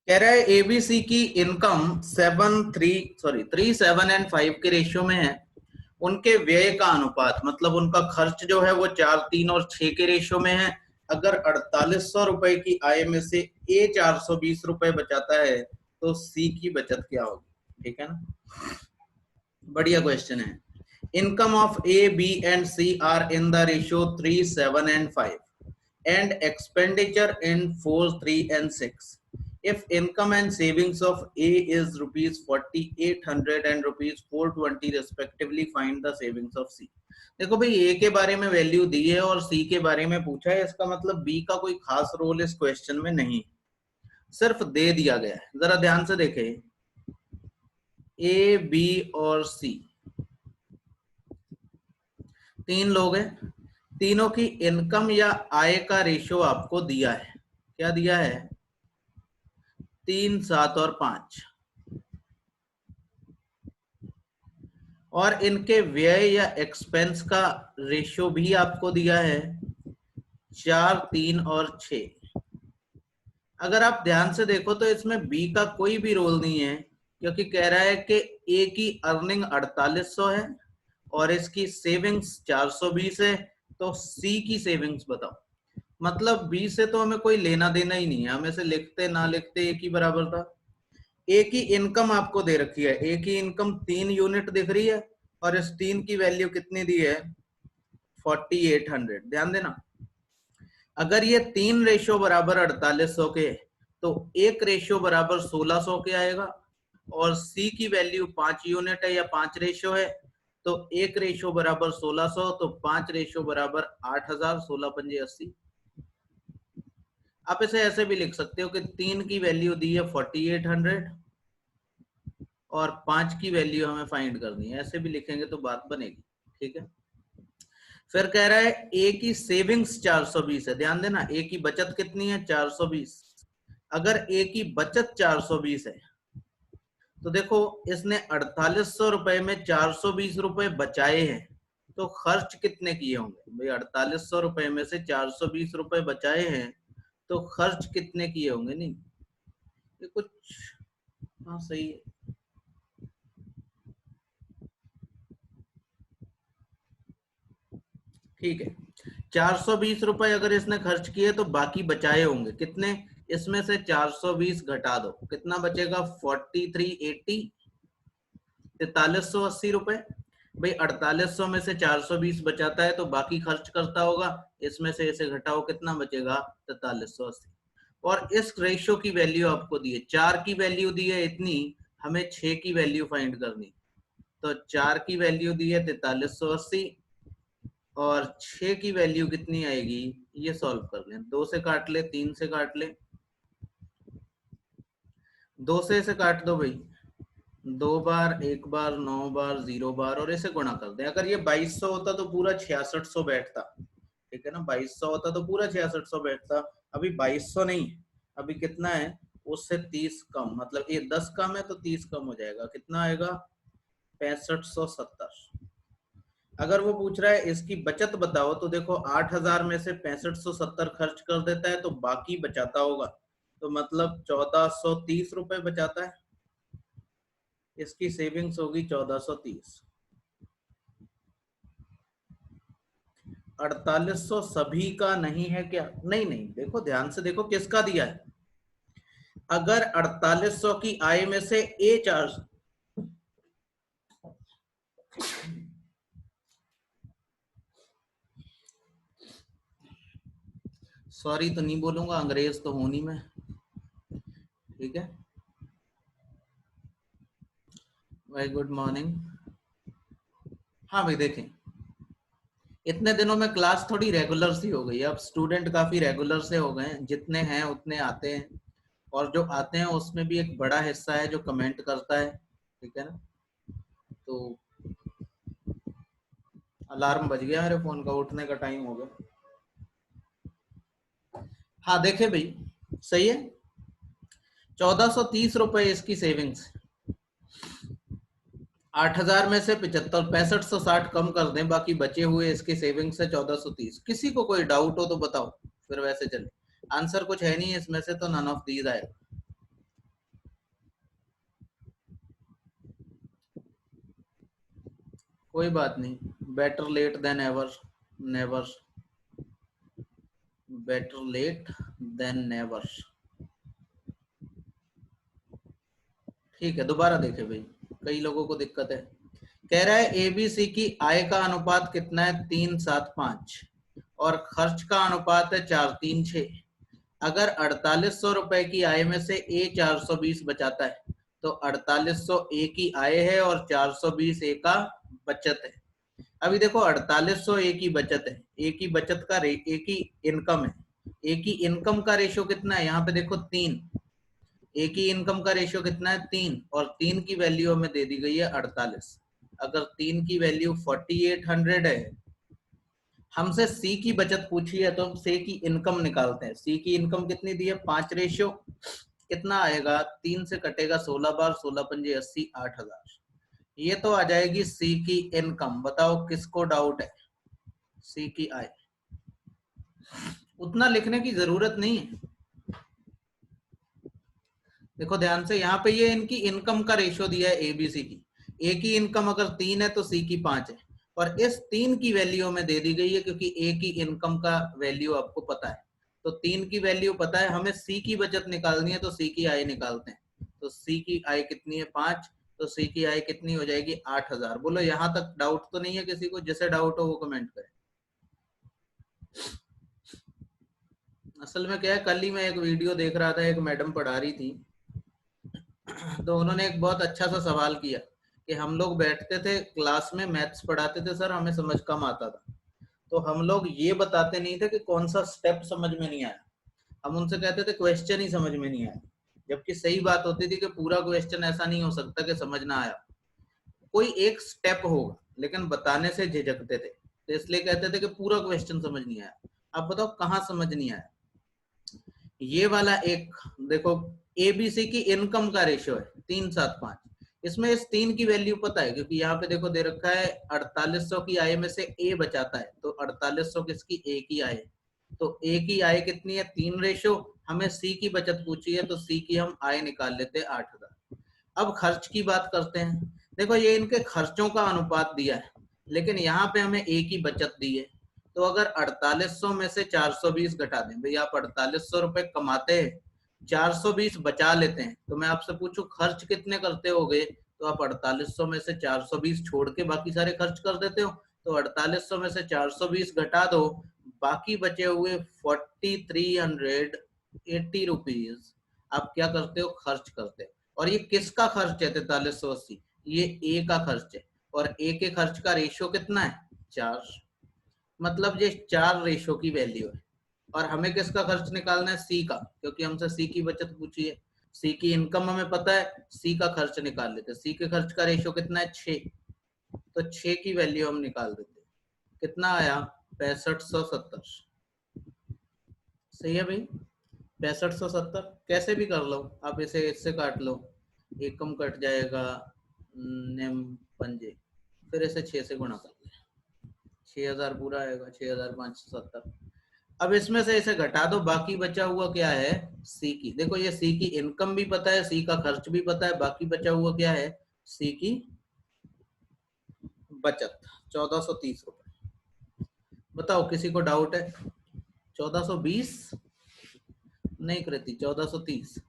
कह रहा है एबीसी की इनकम 3, 7 एंड 5 के रेशियो में है। उनके व्यय का अनुपात मतलब उनका खर्च जो है वो 4, 3 और 6 के रेशियो में है। अगर 4800 रुपए की आय में से ए 420 रुपए बचाता है तो सी की बचत क्या होगी। ठीक है ना, बढ़िया क्वेश्चन है। Income of A, B and C are in the ratio 3, 7 and 5 and expenditure in 4, 3 and 6. If income and savings of A is rupees 4800 and rupees 420 respectively, find the savings of C. देखो भाई, A के बारे में value दी है और C के बारे में पूछा है, इसका मतलब B का कोई खास रोल इस क्वेश्चन में नहीं, सिर्फ दे दिया गया है। जरा ध्यान से देखें, A, B और C तीन लोग हैं, तीनों की इनकम या आय का रेशियो आपको दिया है। क्या दिया है? 3, 7 और 5। और इनके व्यय या एक्सपेंस का रेशियो भी आपको दिया है 4, 3 और 6। अगर आप ध्यान से देखो तो इसमें बी का कोई भी रोल नहीं है, क्योंकि कह रहा है कि ए की अर्निंग 4800 है और इसकी सेविंग्स 420 है, तो सी की सेविंग्स बताओ। मतलब बी से तो हमें कोई लेना देना ही नहीं है, हम इसे लिखते ना लिखते एक ही बराबर था। ए की इनकम आपको दे रखी है, ए की इनकम 3 यूनिट दिख रही है और इस 3 की वैल्यू कितनी दी है? 4800। ध्यान देना, अगर ये 3 रेशियो बराबर 4800 के, तो एक रेशियो बराबर 1600 के आएगा। और सी की वैल्यू 5 यूनिट है या 5 रेशियो है, तो एक रेशियो बराबर 1600, तो 5 रेशियो बराबर 8000। 16 पंजे 80। आप इसे ऐसे भी लिख सकते हो कि 3 की वैल्यू दी है 4800 और 5 की वैल्यू हमें फाइंड करनी है, ऐसे भी लिखेंगे तो बात बनेगी। ठीक है, फिर कह रहा है ए की सेविंग्स 420 है। ध्यान देना, ए की बचत कितनी है? 420। अगर ए की बचत 420 है तो देखो इसने 4800 रुपए में 420 रुपए बचाए हैं, तो खर्च कितने किए होंगे भाई? 4800 रुपए में से 420 रुपए बचाए हैं तो खर्च कितने किए होंगे? नहीं ये कुछ, हाँ सही है। ठीक है, 420 रुपए अगर इसने खर्च किए तो बाकी बचाए होंगे कितने? इसमें से 420 घटा दो, कितना बचेगा? 4380, 4380 रुपए। भाई 4800 में से 420 बचाता है तो बाकी खर्च करता होगा, इसमें से इसे घटाओ, कितना बचेगा? 4380। और इस रेशियो की वैल्यू आपको दी है, 4 की वैल्यू दी है इतनी, हमें 6 की वैल्यू फाइंड करनी। तो 4 की वैल्यू दी है 4380 और 6 की वैल्यू कितनी आएगी? ये सॉल्व कर लें, 2 से काट ले, 3 से काट ले, 2 से इसे काट दो भाई, 2 बार, 1 बार, 9 बार, 0 बार, और इसे गुणा कर दें। अगर ये 2200 होता तो पूरा 6600 बैठता। ठीक है ना, 2200 होता तो पूरा 6600 बैठता। अभी 2200 नहीं, अभी कितना है? उससे 30 कम, मतलब ये 10 कम है तो 30 कम हो जाएगा, कितना आएगा? 6570। अगर वो पूछ रहा है इसकी बचत बताओ, तो देखो 8000 में से 6570 खर्च कर देता है तो बाकी बचाता होगा, तो मतलब 1430 रुपए बचाता है। इसकी सेविंग्स होगी 1430। 4800 सभी का नहीं है क्या? नहीं नहीं, देखो ध्यान से देखो किसका दिया है। अगर 4800 की आय में से ए 4, सॉरी तो नहीं बोलूंगा, अंग्रेज तो हूं नहीं मैं। ठीक है, वेरी गुड मॉर्निंग। हाँ भाई देखें, इतने दिनों में क्लास थोड़ी रेगुलर सी हो गई है, अब स्टूडेंट काफी रेगुलर से हो गए हैं, जितने हैं उतने आते हैं, और जो आते हैं उसमें भी एक बड़ा हिस्सा है जो कमेंट करता है। ठीक है ना, तो अलार्म बज गया मेरे फोन का, उठने का टाइम हो गया। हाँ देखे भाई, सही है, 1430 रुपए इसकी सेविंग्स। 8000 में से 75, 6560 कम कर दें, बाकी बचे हुए इसके सेविंग्स है 1430। किसी को कोई डाउट हो तो बताओ, फिर वैसे चले। आंसर कुछ है नहीं इसमें से, तो नन ऑफ दीज आएगा। कोई बात नहीं, better late than ever never, better late than never. ठीक है, दोबारा देखे भाई, कई लोगों को दिक्कत है। कह रहा है एबीसी की आय का अनुपात कितना है, 3-7-5, और खर्च का अनुपात है 4-3-6। अगर 4800 रुपए की आय में से ए 420 बचाता है, तो 4800 ए की आय है और 420 ए का बचत है। अभी देखो 4800 ए की बचत है, ए की बचत का ए की इनकम है, ए की इनकम का रेशियो कितना है, यहाँ पे देखो 3, ए की इनकम का रेशियो कितना है 3, और 3 की वैल्यू हमें दे दी गई है 48। अगर 3 की वैल्यू 4800 है, हमसे सी की बचत पूछी है, तो हम सी की इनकम निकालते हैं। सी की इनकम कितनी दी है, 5 रेशियो, कितना आएगा, 3 से कटेगा 16 बार, 16×5 80, 8000। ये तो आ जाएगी सी की इनकम। बताओ किसको डाउट है, सी की आय। उतना लिखने की जरूरत नहीं है। देखो ध्यान से, यहाँ पे ये इनकी इनकम का रेशियो दिया है एबीसी की। ए की इनकम अगर 3 है तो सी की 5 है, और इस 3 की वैल्यू में दे दी गई है, क्योंकि ए की इनकम का वैल्यू आपको पता है, तो 3 की वैल्यू पता है, हमें सी की बचत निकालनी है, तो सी की आय निकालते हैं। तो सी की आय कितनी है, 5, तो सी की आय कितनी हो जाएगी, 8000। बोलो यहाँ तक डाउट तो नहीं है किसी को? जिसे डाउट हो वो कमेंट करे। असल में क्या है, कल ही मैं एक वीडियो देख रहा था, एक मैडम पढ़ा रही थी, तो उन्होंने एक बहुत अच्छा सा सवाल किया कि हम लोग बैठते थे क्लास में, मैथ्स पढ़ाते थे सर, हमें समझ कम आता था, तो हम लोग ये बताते नहीं थे कि कौन सा स्टेप समझ में नहीं आया, हम उनसे कहते थे क्वेश्चन ही समझ में नहीं आया। जबकि सही बात होती थी कि पूरा क्वेश्चन ऐसा नहीं हो सकता कि समझ ना आया, कोई एक स्टेप होगा, लेकिन बताने से झिझकते थे, तो इसलिए कहते थे कि पूरा क्वेश्चन समझ नहीं आया। अब बताओ कहाँ समझ नहीं आया। ये वाला एक देखो, एबीसी की इनकम का रेशियो है 3-7-5, इसमें इस 3 की वैल्यू पता है, क्योंकि यहाँ पे देखो दे रखा है 4800 की आय में से ए बचाता है, तो 4800 किसकी, ए की आय, तो ए की आय कितनी है, 3 रेशियो, हमें सी की बचत पूछी है, तो सी की हम आय निकाल लेते हैं 8000। अब खर्च की बात करते हैं। देखो ये इनके खर्चों का अनुपात दिया है, लेकिन यहाँ पे हमें ए की बचत दी है, तो अगर 4800 में से 420 घटा दें, भाई आप 4800 रुपए कमाते हैं, 420 बचा लेते हैं, तो मैं आपसे पूछूं खर्च कितने करते होगे, तो आप 4800 में से 420 छोड़ के बाकी सारे खर्च कर देते हो, तो 4800 में से 420 घटा दो, बाकी बचे हुए 4380 रुपीज आप क्या करते हो, खर्च करते हो। और ये किसका खर्च है 4380, ये ए का खर्च है, और ए के खर्च का रेशियो कितना है, 4, मतलब ये 4 रेशो की वैल्यू है। और हमें किसका खर्च निकालना है, सी का, क्योंकि हमसे सी की बचत पूछी है, सी की इनकम हमें पता है, सी का खर्च निकाल लेते हैं। सी के खर्च का रेशो कितना है, 6, तो 6 की वैल्यू हम निकाल देते हैं, कितना आया, 6570। सही है भाई, 6570, कैसे भी कर लो आप, इसे इससे काट लो, एकम कट जाएगा, निम पंजे, फिर इसे 6 से गुणा कर ले, 6000 पूरा आएगा, 6570। अब इसमें से इसे घटा दो, बाकी बचा हुआ क्या है, सी की। देखो ये सी की इनकम भी पता है, सी का खर्च भी पता है, बाकी बचा हुआ क्या है, सी की बचत, 1430 रुपए। बताओ किसी को डाउट है, 1420 नहीं कृति, 1430।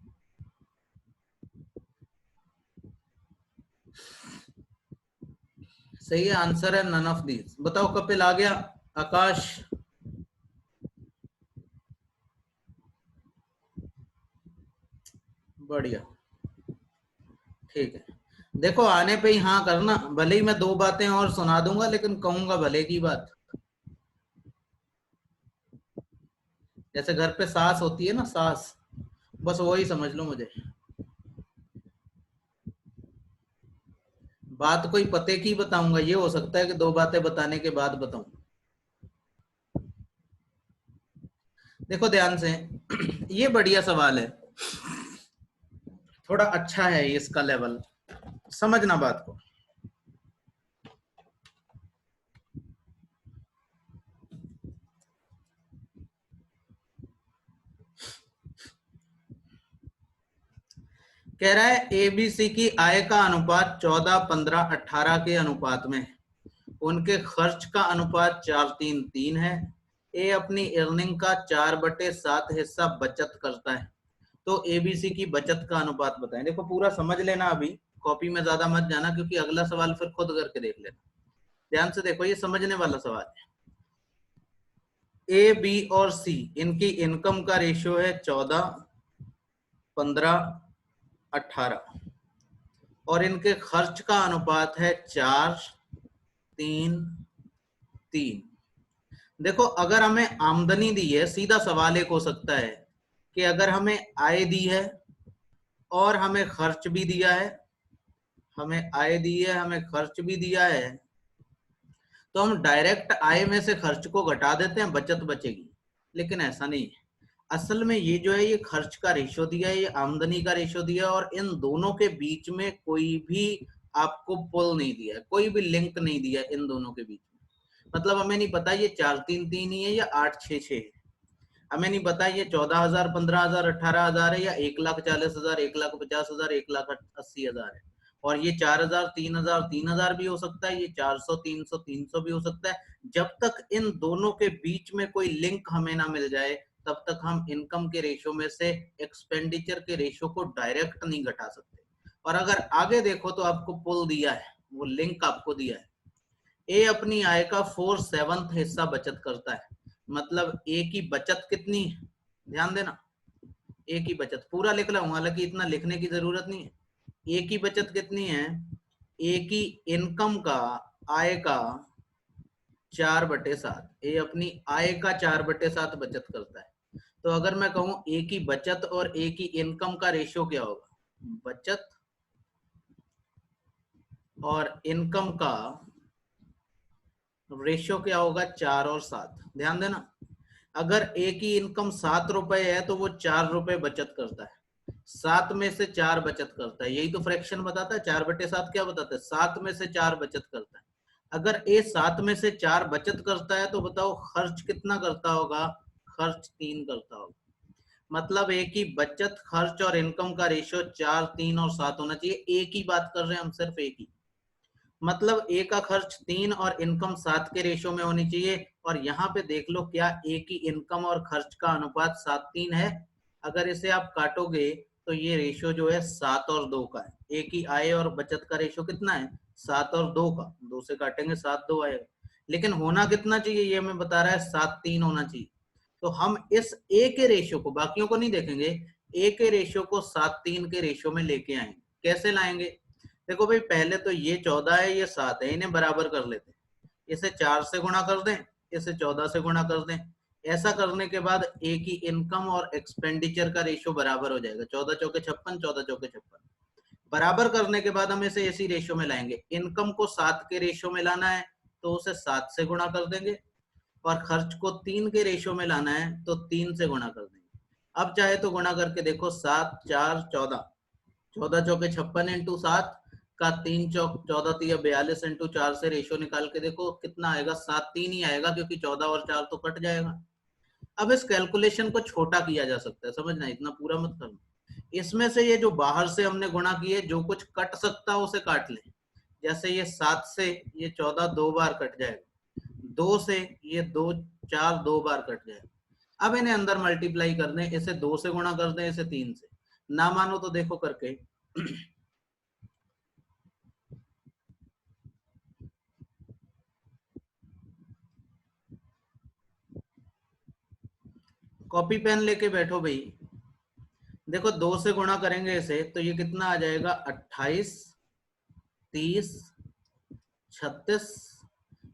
सही है, आंसर है नन ऑफ दीज। बताओ कपिल आ गया, आकाश, बढ़िया, ठीक है। देखो आने पे ही हाँ करना, भले ही मैं 2 बातें और सुना दूंगा, लेकिन कहूंगा भले की बात। जैसे घर पे सास होती है ना, सास, बस वही समझ लो मुझे। बात कोई पते की बताऊंगा, ये हो सकता है कि 2 बातें बताने के बाद बताऊं। देखो ध्यान से, ये बढ़िया सवाल है, थोड़ा अच्छा है इसका लेवल, समझना बात को। कह रहा है एबीसी की आय का अनुपात 14, 15, 18 के अनुपात में, उनके खर्च का अनुपात 4-3-3 है। ए अपनी अर्निंग का 4/7 हिस्सा बचत करता है। तो एबीसी की बचत का अनुपात बताएं। देखो पूरा समझ लेना, अभी कॉपी में ज्यादा मत जाना, क्योंकि अगला सवाल फिर खुद करके देख लेना। ध्यान से देखो, ये समझने वाला सवाल है। ए, बी और सी, इनकी इनकम का रेशियो है 14, 15, 18 और इनके खर्च का अनुपात है 4-3-3। देखो अगर हमें आमदनी दी है, सीधा सवाल एक हो सकता है कि अगर हमें आय दी है और हमें खर्च भी दिया है, हमें आय दी है, हमें खर्च भी दिया है, तो हम डायरेक्ट आय में से खर्च को घटा देते हैं, बचत बचेगी। लेकिन ऐसा नहीं है। असल में ये जो है, ये खर्च का रेशियो दिया है, ये आमदनी का रेशियो दिया है, और इन दोनों के बीच में कोई भी आपको पुल नहीं दिया है, कोई भी लिंक नहीं दिया इन दोनों के बीच में। मतलब हमें नहीं पता ये 4-3-3 ही है या 8-6-6 है। हमें नहीं पता ये 14,000, 15,000, 18,000 है या 1,40,000, 1,50,000, 1,80,000 है। और ये 4,000, 3,000, 3,000 भी हो सकता है, ये 400, 300, 300 भी हो सकता है। जब तक इन दोनों के बीच में कोई लिंक हमें ना मिल जाए, तब तक हम इनकम के रेशियो में से एक्सपेंडिचर के रेशियो को डायरेक्ट नहीं घटा सकते। और अगर आगे देखो तो आपको पुल दिया है, वो लिंक आपको दिया है। ए अपनी आय का 4/7 हिस्सा बचत करता है। मतलब ए की बचत कितनी है, ध्यान देना, ए की बचत पूरा लिख रहा हूं, हालांकि इतना लिखने की जरूरत नहीं है। ए की बचत कितनी है, ए की इनकम का, आय का 4/7। ए अपनी आय का 4/7 बचत करता है। तो अगर मैं कहूं ए की बचत और ए की इनकम का रेशियो क्या होगा, बचत और इनकम का रेशियो क्या होगा, 4 और 7। ध्यान देना, अगर ए की इनकम 7 रुपए है तो वो 4 रुपए बचत करता है, 7 में से 4 बचत करता है। यही तो फ्रैक्शन बताता है, 4/7 क्या बताता है, 7 में से 4 बचत करता है। अगर ए 7 में से 4 बचत करता है तो बताओ खर्च कितना करता होगा, खर्च 3 करता होगा। मतलब ए की बचत, खर्च और इनकम का रेशियो 4, 3 और 7 होना चाहिए। ए की बात कर रहे हैं हम, सिर्फ ए की। मतलब ए का खर्च 3 और इनकम 7 के रेशियो में होनी चाहिए। और यहाँ पे देख लो, क्या ए की इनकम और खर्च का अनुपात 7-3 है। अगर इसे आप काटोगे तो ये रेशियो जो है 7 और 2 का है। ए की आय और बचत का रेशियो कितना है, 7 और 2 का। 2 से काटेंगे 7-2 आएगा, लेकिन होना कितना चाहिए ये हमें बता रहा है, 7-3 होना चाहिए। तो हम इस ए के रेशियो को, बाकियों को नहीं देखेंगे, ए के रेशियो को 7-3 के रेशियो में लेके आएंगे। कैसे लाएंगे, देखो भाई, पहले तो ये 14 है, ये 7 है, इन्हें बराबर कर लेते हैं। इसे 4 से गुणा कर दें, इसे 14 से गुणा कर दें। ऐसा करने के बाद ए की इनकम और एक्सपेंडिचर का रेशियो बराबर हो जाएगा, 14 चौके 56, 14 चौके 56। बराबर करने के बाद हम इसे इसी रेशियो में लाएंगे। इनकम को 7 के रेशियो में लाना है तो उसे 7 से गुणा कर देंगे, और खर्च को 3 के रेशियो में लाना है तो 3 से गुणा कर देंगे। अब चाहे तो गुणा करके देखो, 7, 4, 14, 14 चौके 56 इंटू 7 का 3 चौक 14 तिया 42 इंटू 4 से रेशियो निकाल के देखो कितना आएगा, 7-3 ही आएगा, क्योंकि 14 और 4 तो कट जाएगा। अब इस कैलकुलेशन को छोटा किया जा सकता है, समझना, इतना पूरा मत करना। इसमें से ये जो बाहर से हमने गुणा किए, जो कुछ कट सकता है उसे काट ले। जैसे ये 7 से ये 14 2 बार कट जाएगा, 2 से ये 2 4 2 बार कट जाएगा। अब इन्हें अंदर मल्टीप्लाई कर दें, इसे 2 से गुणा कर दें, इसे 3 से। ना मानो तो देखो करके, कॉपी पेन लेके बैठो भाई। देखो 2 से गुणा करेंगे इसे तो ये कितना आ जाएगा, 28, 30, 36।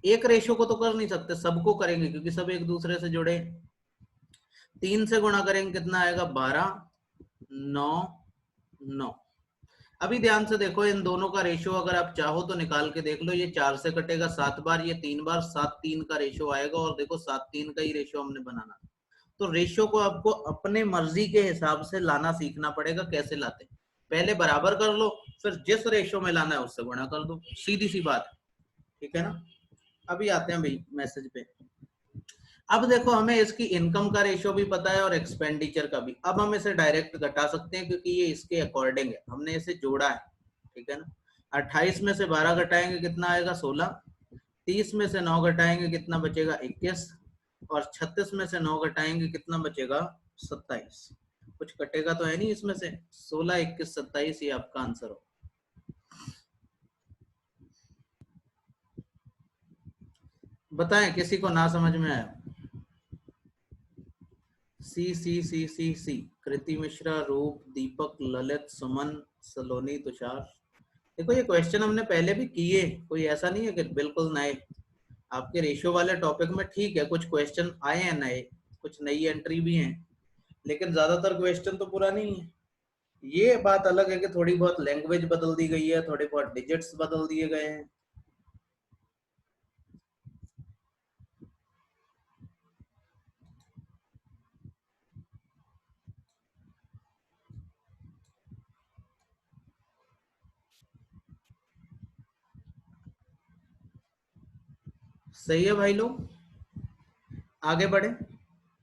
एक रेशियो को तो कर नहीं सकते, सबको करेंगे क्योंकि सब एक दूसरे से जुड़े। 3 से गुणा करेंगे कितना आएगा, 12, 9, 9। अभी ध्यान से देखो, इन दोनों का रेशियो अगर आप चाहो तो निकाल के देख लो। ये 4 से कटेगा 7 बार, ये 3 बार, 7-3 का रेशियो आएगा। और देखो 7-3 का ही रेशियो हमने बनाना। तो रेशियो को आपको अपने मर्जी के हिसाब से लाना सीखना पड़ेगा। कैसे लाते, पहले बराबर कर लो, फिर जिस रेशियो में लाना है उससे गुणा कर दो, सीधी सी बात, ठीक है ना। अभी आते हैं भाई मैसेज पे। अब देखो, हमें इसकी इनकम का रेशियो भी पता है और एक्सपेंडिचर का भी। अब हम इसे डायरेक्ट घटा सकते हैं क्योंकि ये इसके अकॉर्डिंग है, हमने इसे जोड़ा है, ठीक है ना। 28 में से 12 घटाएंगे कितना आएगा, 16। 30 में से 9 घटाएंगे कितना बचेगा 21, और 36 में से 9 घटाएंगे कितना बचेगा 27। कुछ कटेगा तो है नहीं इसमें से, 16, 21, 27 ये आपका आंसर हो। बताएं किसी को ना समझ में आया। सी। कृति मिश्रा, रूप, दीपक, ललित, सुमन, सलोनी, तुषार। देखो ये क्वेश्चन हमने पहले भी किए, कोई ऐसा नहीं है कि बिल्कुल नए। आपके रेशियो वाले टॉपिक में ठीक है कुछ क्वेश्चन आए हैं नए, कुछ नई एंट्री भी हैं, लेकिन ज्यादातर क्वेश्चन तो पुरानी ही है। ये बात अलग है कि थोड़ी बहुत लैंग्वेज बदल दी गई है, थोड़े बहुत डिजिट्स बदल दिए गए हैं। सही है भाई लोग, आगे बढ़े।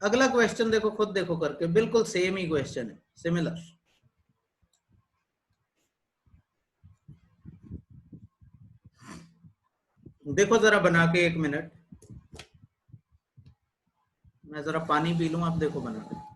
अगला क्वेश्चन देखो, खुद देखो करके, बिल्कुल सेम ही क्वेश्चन है, सिमिलर। देखो जरा बना के, 1 मिनट मैं जरा पानी पी लूं, आप देखो बना के।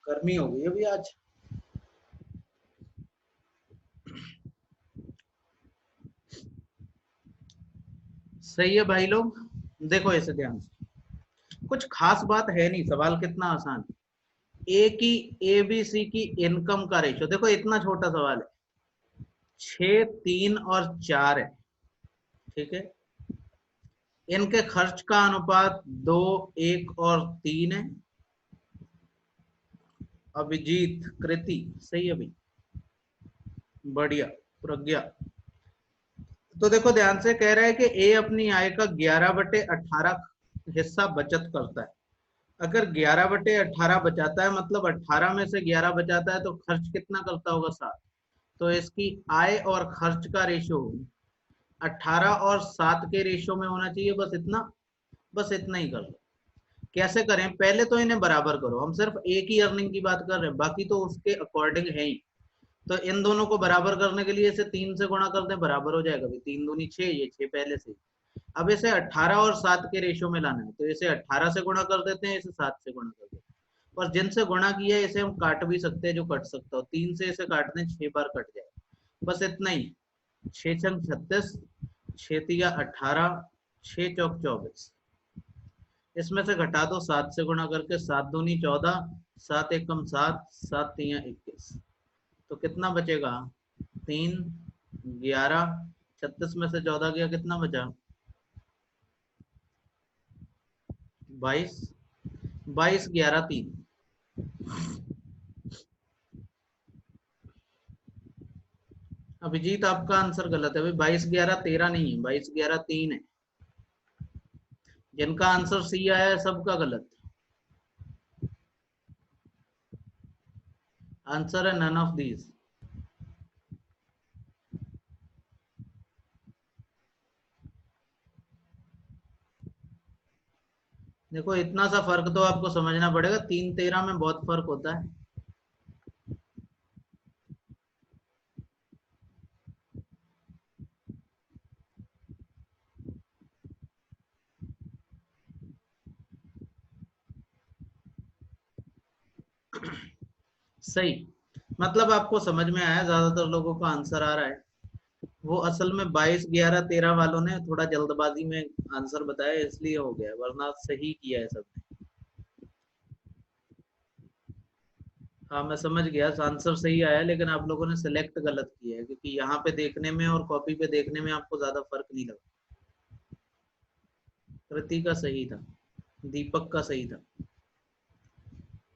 गर्मी हो गई अभी आज। सही है भाई लोग, देखो ऐसे ध्यान से, कुछ खास बात है नहीं, सवाल कितना आसान है। ए की, ए बी सी की इनकम का रेशियो, देखो इतना छोटा सवाल है, 6, 3 और 4 है, ठीक है। इनके खर्च का अनुपात 2, 1 और 3 है। अभिजीत, कृति, सही है भाई, बढ़िया। प्रज्ञा, तो देखो ध्यान से, कह रहा है कि ए अपनी आय का 11/18 हिस्सा बचत करता है। अगर 11/18 बचाता है, मतलब 18 में से 11 बचाता है, तो खर्च कितना करता होगा 7। तो इसकी आय और खर्च का रेशियो 18 और 7 के रेशियो में होना चाहिए, बस इतना, बस इतना ही कर लो। कैसे करें, पहले तो इन्हें बराबर करो, हम सिर्फ एक ही अर्निंग की बात कर रहे हैं, बाकी तो उसके अकॉर्डिंग है ही। तो इन दोनों को बराबर करने के लिए इसे 3 से गुणा कर दें, बराबर हो जाएगा भाई, 3 दूनी 6, ये 6 पहले से। अब इसे 18 और 7 के रेशियो में लाना है, तो इसे 18 से गुणा कर देते हैं, इसे 7 से गुणा कर देते हैं। और जिनसे गुणा किया है इसे हम काट भी सकते हैं, जो कट सकता हो, 3 से इसे काट दें, 6 बार कट जाएगा, बस इतना ही। 6 छंग 36, 6 तिया 18, 6 चौक 24। इसमें से घटा दो 7 से गुणा करके, 7 दूनी 14, 7 एकम 7, 7 तिया 21। तो कितना बचेगा, 3, 11, 36 में से 14 गया, कितना बचा 22, 22, 11, 3। अभिजीत आपका आंसर गलत है भाई, 22, 11, 13 नहीं है, 22, 11, 3 है। जिनका आंसर सी आया है सबका गलत। आंसर है नन ऑफ दीज। देखो इतना सा फर्क तो आपको समझना पड़ेगा, 3, 13 में बहुत फर्क होता है। सही, मतलब आपको समझ में आया, ज्यादातर लोगों का आंसर आ रहा है। वो असल में 22, 11, 13 वालों ने थोड़ा जल्दबाजी में आंसर बताया, इसलिए हो गया, वरना सही किया है सब। हाँ मैं समझ गया, आंसर सही आया, लेकिन आप लोगों ने सिलेक्ट गलत किया है, क्योंकि यहाँ पे देखने में और कॉपी पे देखने में आपको ज्यादा फर्क नहीं लगा। कृति का सही था, दीपक का सही था।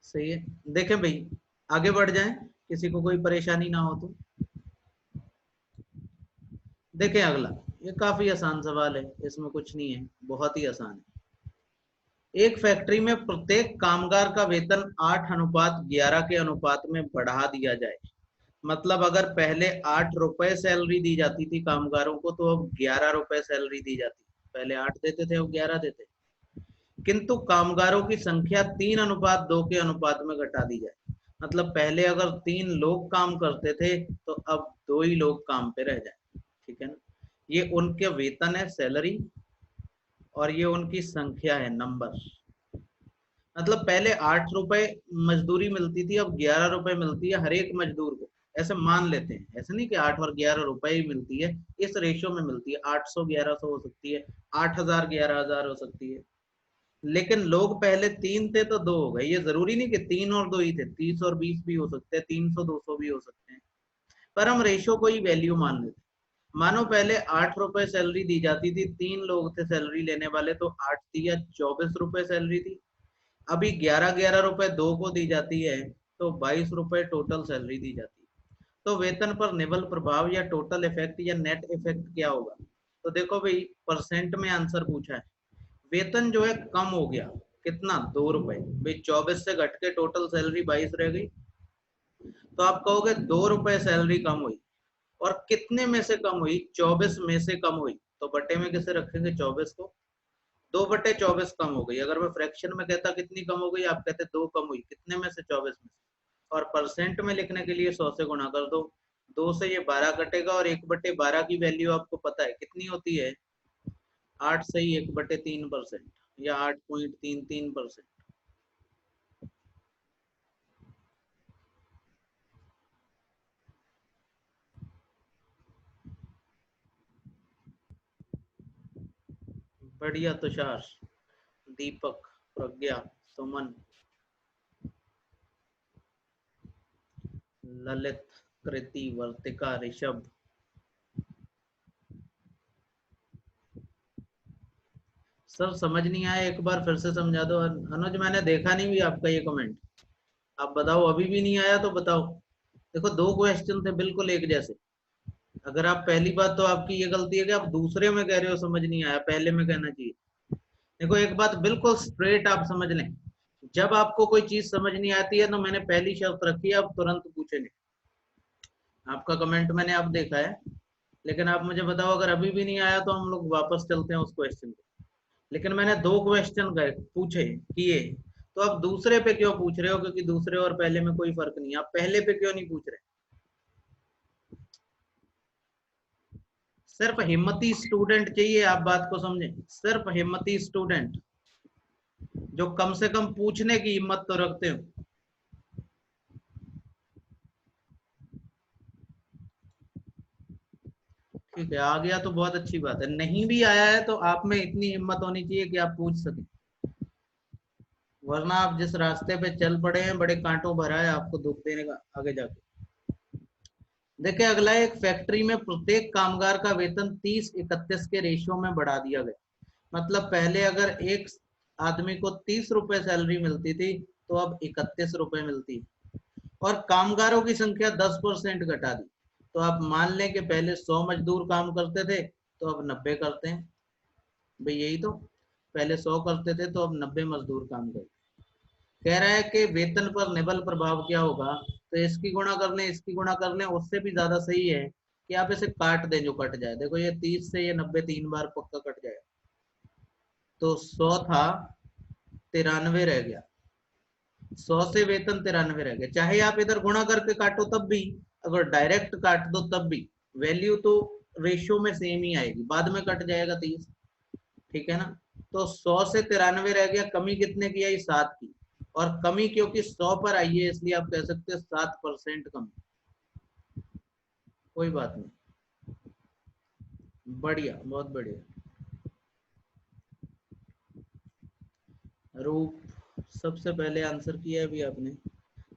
सही है। देखें भाई, आगे बढ़ जाएं, किसी को कोई परेशानी ना हो तो। देखें अगला, ये काफी आसान सवाल है, इसमें कुछ नहीं है, बहुत ही आसान है। एक फैक्ट्री में प्रत्येक कामगार का वेतन 8:11 के अनुपात में बढ़ा दिया जाए। मतलब अगर पहले 8 रुपए सैलरी दी जाती थी कामगारों को, तो अब 11 रुपए सैलरी दी जाती। पहले 8 देते थे, अब 11 देते। किंतु कामगारों की संख्या 3:2 के अनुपात में घटा दी जाए। मतलब पहले अगर 3 लोग काम करते थे, तो अब 2 ही लोग काम पे रह जाए। ठीक है ना? ये उनके वेतन है, सैलरी, और ये उनकी संख्या है, नंबर। मतलब पहले 8 रुपए मजदूरी मिलती थी, अब 11 रुपए मिलती है हर एक मजदूर को। ऐसे मान लेते हैं, ऐसे नहीं कि 8 और 11 रुपए ही मिलती है, इस रेशियो में मिलती है। 800 1100 हो सकती है, 8000 11000 हो सकती है। लेकिन लोग पहले 3 थे तो 2 हो गए। ये जरूरी नहीं कि 3 और 2 ही थे, 30 और 20 भी हो सकते हैं, 300 200 भी हो सकते हैं। पर हम रेशियो को ही वैल्यू मान लेते हैं। मानो पहले 8 रुपए सैलरी दी जाती थी, 3 लोग थे सैलरी लेने वाले, तो 8 या 24 रुपए सैलरी थी। अभी 11 11 रुपए 2 को दी जाती है, तो 22 रुपए टोटल सैलरी दी जाती है। तो वेतन पर निवल प्रभाव या टोटल इफेक्ट या नेट इफेक्ट क्या होगा? तो देखो भाई, परसेंट में आंसर पूछा है। वेतन जो है कम हो गया, कितना? 2 रुपए। भाई 24 से घट के टोटल सैलरी 22 रह गई, तो आप कहोगे 2 रुपए सैलरी कम हुई। और कितने में से कम हुई? 24 में से कम हुई। तो बटे में किसे रखेंगे? 24 को। 2/24 कम हो गई। अगर मैं फ्रैक्शन में कहता कितनी कम हो गई, आप कहते 2 कम हुई। कितने में से? 24 में से। और परसेंट में लिखने के लिए 100 से गुणा कर दो। 2 से ये 12 कटेगा, और 1/12 की वैल्यू आपको पता है कितनी होती है? 8 से ही 1/3%, या 8.33%। बढ़िया तुषार, दीपक, प्रज्ञा, सुमन, ललित, कृति, वर्तिका, ऋषभ। सर समझ नहीं आया, एक बार फिर से समझा दो। अनुज मैंने देखा नहीं भी आपका ये कमेंट। आप बताओ, अभी भी नहीं आया तो बताओ। देखो, 2 क्वेश्चन थे बिल्कुल एक जैसे। अगर आप पहली बात, तो आपकी ये गलती है कि आप दूसरे में कह रहे हो समझ नहीं आया, पहले में कहना चाहिए। देखो एक बात बिल्कुल स्ट्रेट आप समझ लें, जब आपको कोई चीज समझ नहीं आती है, तो मैंने पहली शर्त रखी है, आप तुरंत पूछेंगे। आपका कमेंट मैंने अब देखा है, लेकिन आप मुझे बताओ, अगर अभी भी नहीं आया तो हम लोग वापस चलते हैं उस क्वेश्चन पे। लेकिन मैंने 2 क्वेश्चन पूछे किए, तो आप दूसरे पे क्यों पूछ रहे हो? क्योंकि दूसरे और पहले में कोई फर्क नहीं है, आप पहले पे क्यों नहीं पूछ रहे? सिर्फ हिम्मती स्टूडेंट चाहिए, आप बात को समझें। सिर्फ हिम्मती स्टूडेंट, जो कम से कम पूछने की हिम्मत तो रखते हो। ठीक है, आ गया तो बहुत अच्छी बात है। नहीं भी आया है तो आप में इतनी हिम्मत होनी चाहिए कि आप पूछ सकें। वरना आप जिस रास्ते पे चल पड़े हैं, बड़े कांटों भरा है, आपको दुख देने का आगे जाके। देखिए अगला, एक फैक्ट्री में प्रत्येक कामगार का वेतन 30-31 के रेशियो में बढ़ा दिया गया। मतलब पहले अगर एक आदमी को 30 रुपए सैलरी मिलती थी, तो अब 31 रुपए मिलती है। और कामगारों की संख्या 10% घटा दी। तो आप मान लें कि पहले 100 मजदूर काम करते थे, तो अब 90 करते हैं। भाई यही तो, पहले 100 करते थे, तो अब 90 मजदूर काम करते। कह रहा है कि वेतन पर निबल प्रभाव क्या होगा? तो इसकी गुणा कर लें, इसकी गुणा कर लें, उससे भी ज्यादा सही है कि आप इसे काट दें, जो कट जाए। देखो, ये 30 से ये 90 3 बार पक्का कट जाए, तो 100 था, 93 रह गया। 100 से वेतन 93 रह गया। चाहे आप इधर गुणा करके काटो तब भी, अगर डायरेक्ट काट दो तब भी, वैल्यू तो रेशियो में सेम ही आएगी, बाद में कट जाएगा 30। ठीक है ना? तो 100 से 93 रह गया, कमी कितने की आई? 7 की। और कमी क्योंकि 100 पर आई है, इसलिए आप कह सकते हैं 7% कमी। कोई बात नहीं। बढ़िया, बहुत बढ़िया। रूप, सबसे पहले आंसर किया अभी आपने।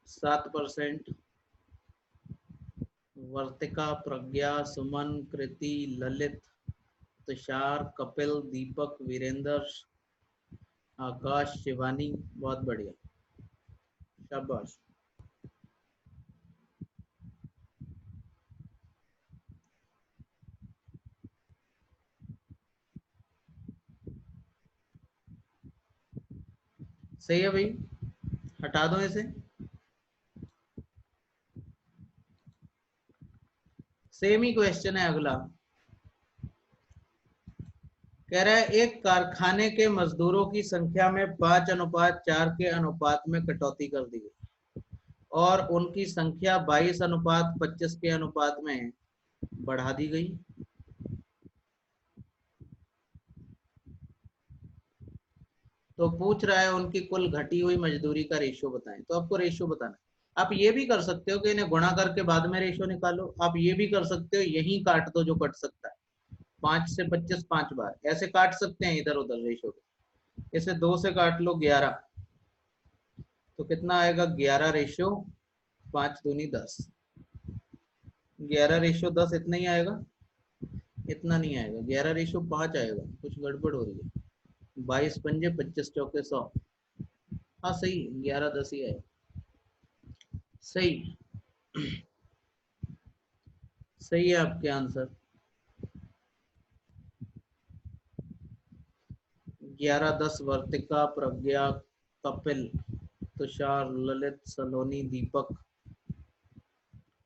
7%, वर्तिका, प्रज्ञा, सुमन, कृति, ललित, तुषार, कपिल, दीपक, वीरेंद्र, आकाश, शिवानी। बहुत बढ़िया, शाबाश। सही है भाई, हटा दो इसे। सेम ही क्वेश्चन है अगला। कह रहा है एक कारखाने के मजदूरों की संख्या में 5:4 के अनुपात में कटौती कर दी गई और उनकी संख्या 22:25 के अनुपात में बढ़ा दी गई। तो पूछ रहा है उनकी कुल घटी हुई मजदूरी का रेशियो बताएं। तो आपको रेशियो बताना है। आप ये भी कर सकते हो कि इन्हें गुणा करके बाद में रेशियो निकालो। आप ये भी कर सकते हो यही काट दो जो कट सकता है। 5 से 25 5 बार ऐसे काट सकते हैं इधर उधर रेशियो। इसे 2 से काट लो 11, तो कितना आएगा 11 रेशियो 5 दूनी 10। 11 रेशियो 10 इतना ही आएगा, इतना नहीं आएगा, 11 रेशियो 5 आएगा। कुछ गड़बड़ हो रही है। 22 पंजे 25 चौके 100। हाँ सही, 11-10 ही आएगा। सही, सही है आपके आंसर। 11-10 वर्तिका, प्रज्ञा, कपिल, तुषार, ललित, सलोनी, दीपक,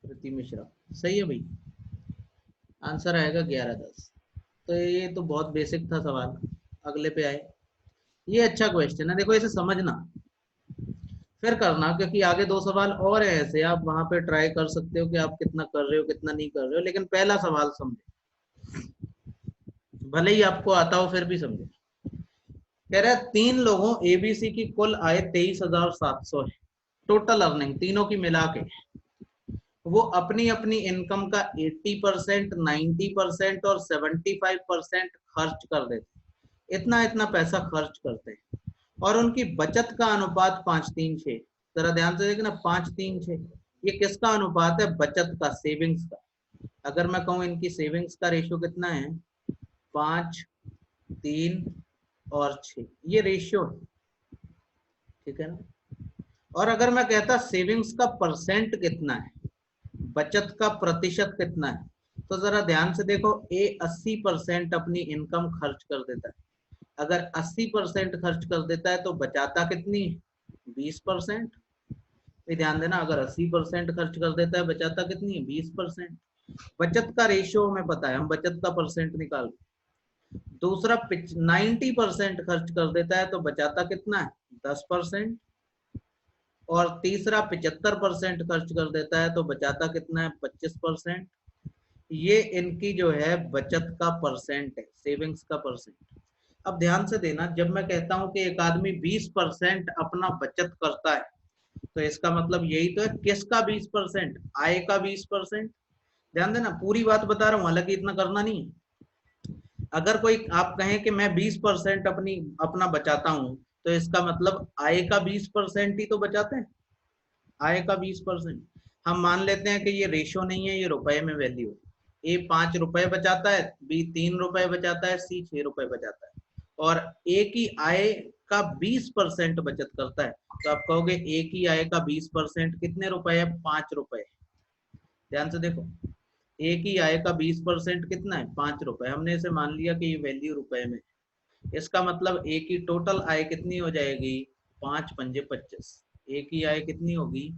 कृति मिश्रा। सही है भाई, आंसर आएगा 11-10। तो ये तो बहुत बेसिक था सवाल। अगले पे आए। ये अच्छा क्वेश्चन है, देखो इसे समझना फिर करना, क्योंकि आगे 2 सवाल और है ऐसे। आप वहां पे ट्राई कर सकते हो कि आप कितना कर रहे हो कितना नहीं कर रहे हो, लेकिन पहला सवाल समझे, भले ही आपको आता हो फिर भी समझे। कह रहा है 3 लोगों एबीसी की कुल आय 23,700 है। टोटल अर्निंग तीनों की मिला के वो अपनी अपनी इनकम का 80%, 90% और 75% खर्च कर देते। इतना इतना पैसा खर्च करते हैं और उनकी बचत का अनुपात 5:3:6। जरा ध्यान से देखना, 5:3:6 ये किसका अनुपात है? बचत का, सेविंग्स का। अगर मैं कहूं इनकी सेविंग्स का रेशियो कितना है, 5, 3 और 6, ये रेशियो है, ठीक है ना। और अगर मैं कहता सेविंग्स का परसेंट कितना है, बचत का प्रतिशत कितना है, तो जरा ध्यान से देखो, ए 80% अपनी इनकम खर्च कर देता है। अगर 80% खर्च कर देता है तो बचाता कितनी, 20%। ध्यान देना, अगर 80% खर्च कर देता है बचाता कितनी है, 20%। बचत का रेशियो हमें पता है, हम बचत का परसेंट निकाल। दूसरा 90% खर्च कर देता है तो बचाता कितना है, 10%। और तीसरा 75% खर्च कर देता है तो बचाता कितना है, 25%। ये इनकी जो है बचत का परसेंट है, सेविंग्स का परसेंट। अब ध्यान से देना, जब मैं कहता हूं कि एक आदमी 20% अपना बचत करता है, तो इसका मतलब यही तो है, किसका 20%, आय का 20%। ध्यान देना, पूरी बात बता रहा हूं, हालांकि इतना करना नहीं है। अगर कोई आप कहें कि मैं 20% अपना बचाता हूं, तो इसका मतलब आय का 20% ही तो बचाते हैं, आय का 20%। हम मान लेते हैं कि ये रेशो नहीं है, ये रुपए में वैल्यू। ए 5 रुपए बचाता है, बी 3 रुपए बचाता है, सी 6 रुपए बचाता है, और ए की आय का 20% बचत करता है। तो आप कहोगे ए की आय का 20% कितने रुपए है, 5 रुपए। ध्यान से देखो, ए की आय का 20% कितना है, 5 रुपए। हमने इसे मान लिया कि ये वैल्यू रुपए में। इसका मतलब ए की टोटल आय कितनी हो जाएगी, 5 पंजे 25। ए की आय कितनी होगी,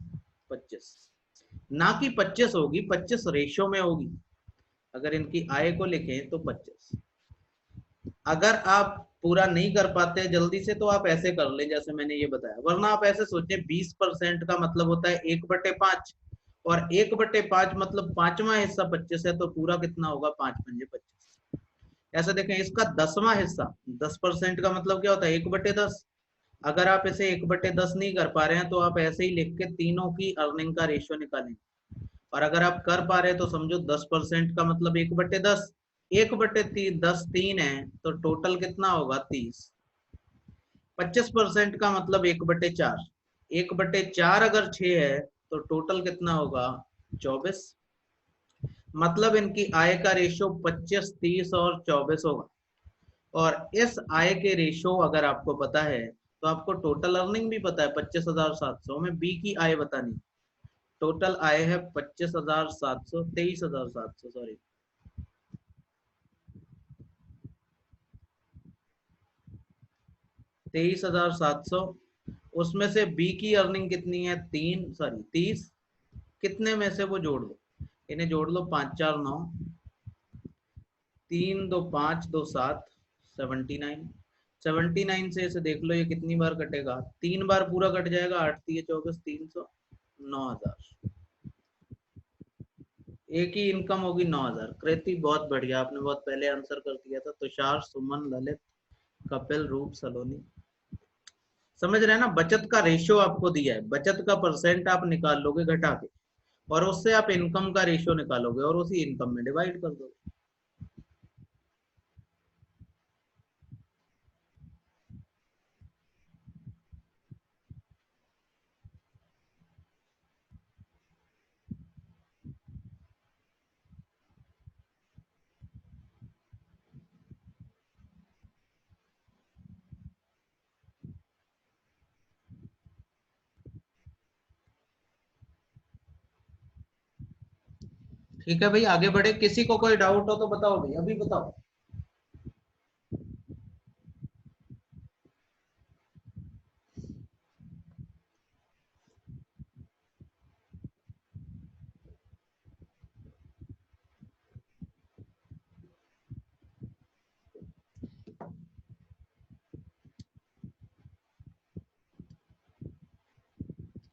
25। ना कि 25 होगी, 25 रेशो में होगी। अगर इनकी आय को लिखें तो 25। अगर आप पूरा नहीं कर पाते जल्दी से तो आप ऐसे कर ले जैसे मैंने ये बताया, वरना आप ऐसे सोचे 20% का मतलब होता है 1/5, और 1/5 मतलब 5वां हिस्सा 25 है, तो पूरा कितना होगा, 5 पंजे 25। ऐसा देखें, इसका 10वां हिस्सा, 10% का मतलब क्या होता है, 1/10। अगर आप इसे 1/10 नहीं कर पा रहे हैं तो आप ऐसे ही लिख के तीनों की अर्निंग का रेशियो निकालें। और अगर आप कर पा रहे हैं तो समझो 10% का मतलब 1/10। 1/10 3 है, तो टोटल कितना होगा, 30। 25% का मतलब 1/4। 1/4 अगर 6 है तो टोटल कितना होगा 24। मतलब इनकी आय का रेशियो 25, 30 और 24 होगा। और इस आय के रेशियो अगर आपको पता है तो आपको टोटल अर्निंग भी पता है 25,700 में बी की आय बतानी। टोटल आय है 25,700, 23,700 सॉरी, 23,700। उसमें से बी की अर्निंग कितनी है 30। कितने में से वो जोड़ लो, इन्हें जोड़ लो, 5 4 9, 3 2 5 2 7, 79। 79 से इसे देख लो ये कितनी बार कटेगा, 3 बार पूरा कट जाएगा। 8 3 24, 300, 9,000। एक ही इनकम होगी 9,000। कृति बहुत बढ़िया, आपने बहुत पहले आंसर कर दिया था। तुषार, सुमन, ललित, कपिल, रूप, सलोनी। समझ रहे हैं ना, बचत का रेशियो आपको दिया है, बचत का परसेंट आप निकाल लोगे घटा के, और उससे आप इनकम का रेशियो निकालोगे और उसी इनकम में डिवाइड कर दोगे। ठीक है भाई, आगे बढ़े। किसी को कोई डाउट हो तो बताओ भाई, अभी बताओ।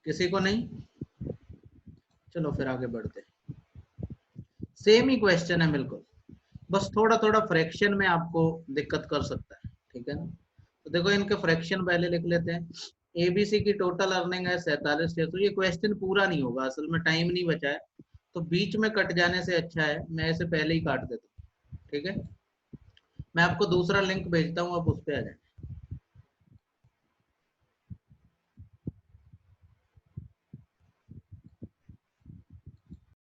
किसी को नहीं? चलो फिर आगे बढ़ते। सेम ही क्वेश्चन है बिल्कुल, बस थोड़ा थोड़ा फ्रैक्शन में आपको दिक्कत कर सकता है। ठीक है ना, तो देखो इनके फ्रैक्शन पहले लिख लेते हैं। एबीसी की टोटल अर्निंग है 47,600। ये क्वेश्चन पूरा नहीं होगा, असल में टाइम नहीं बचा है, तो बीच में कट जाने से अच्छा है मैं इसे पहले ही काट देता हूँ। ठीक है, मैं आपको दूसरा लिंक भेजता हूँ, आप उस पर आ जाए।